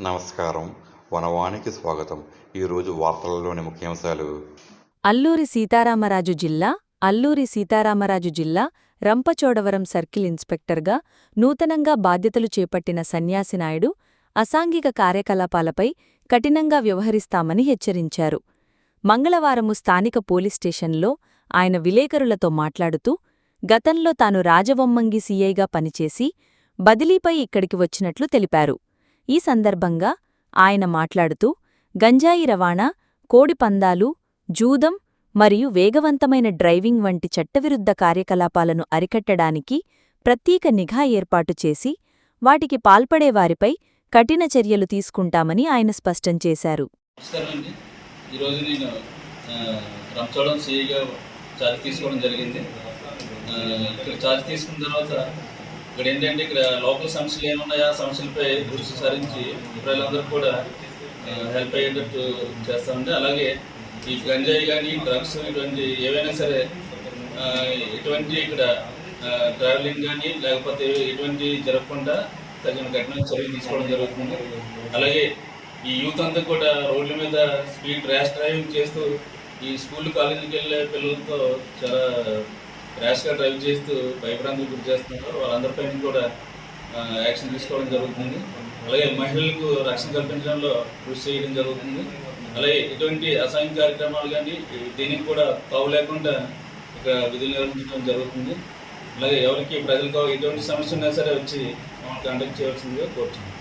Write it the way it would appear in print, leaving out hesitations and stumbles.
నమస్కారం. వనవానికి స్వాగతం. ఈరోజు వార్తలలోని ముఖ్యాంశాలు. అల్లూరి సీతారామరాజు జిల్లా రంపచోడవరం సర్కిల్ ఇన్స్పెక్టర్గా నూతనంగా బాధ్యతలు చేపట్టిన సన్యాసి నాయుడు అసాంఘిక కార్యకలాపాలపై కఠినంగా వ్యవహరిస్తామని హెచ్చరించారు. మంగళవారము స్థానిక పోలీస్ స్టేషన్లో ఆయన విలేకరులతో మాట్లాడుతూ, గతంలో తాను రాజవొమ్మంగి సీఐగా పనిచేసి బదిలీపై ఇక్కడికి వచ్చినట్లు తెలిపారు. ఈ సందర్భంగా ఆయన మాట్లాడుతూ, గంజాయి రవాణా, కోడిపందాలు, జూదం మరియు వేగవంతమైన డ్రైవింగ్ వంటి చట్టవిరుద్ధ కార్యకలాపాలను అరికట్టడానికి ప్రత్యేక నిఘా ఏర్పాటు చేసి వాటికి పాల్పడేవారిపై కఠిన చర్యలు తీసుకుంటామని ఆయన స్పష్టం చేశారు. ఈరోజు నేను రంపచోడవరం సీఐగా ఛార్జ్ తీసుకోవడం జరిగింది. ఇక్కడ ఛార్జ్ తీసుకున్న తర్వాత ఇక్కడ ఏంటంటే ఇక్కడ లోకల్ సమస్యలు ఏమున్నాయో ఆ సమస్యలపై దృష్టి సారించి ప్రజలందరూ కూడా హెల్ప్ అయ్యేటట్టు చేస్తామండి. అలాగే ఈ గంజాయి కానీ డ్రగ్స్ ఇటువంటి ఏవైనా సరే ఎటువంటి ఇక్కడ ట్రావెలింగ్ కానీ లేకపోతే ఎటువంటి జరగకుండా తగిన కఠిన చర్యలు తీసుకోవడం జరుగుతుంది. అలాగే ఈ యూత్ అంతా కూడా రోడ్ల మీద స్పీడ్ ర్యాష్ డ్రైవింగ్ చేస్తూ ఈ స్కూల్ కాలేజీకి వెళ్ళే పిల్లలతో చాలా ర్యాష్గా డ్రైవ్ చేస్తూ భయభ్రాంతులకు గురి చేస్తున్నారు. వాళ్ళందరిపైన కూడా యాక్షన్ తీసుకోవడం జరుగుతుంది. అలాగే మహిళలకు రక్షణ కల్పించడంలో కృషి చేయడం జరుగుతుంది. అలాగే ఎటువంటి అసాంఘిక కార్యక్రమాలు కానీ దీనికి కూడా తావు లేకుండా ఇక్కడ విధులు నిర్వహించడం జరుగుతుంది. అలాగే ఎవరికి ప్రజలకు ఎటువంటి సమస్య ఉన్నా సరే వచ్చి కాంటాక్ట్ చేయవలసిందిగా కోరుతున్నాను.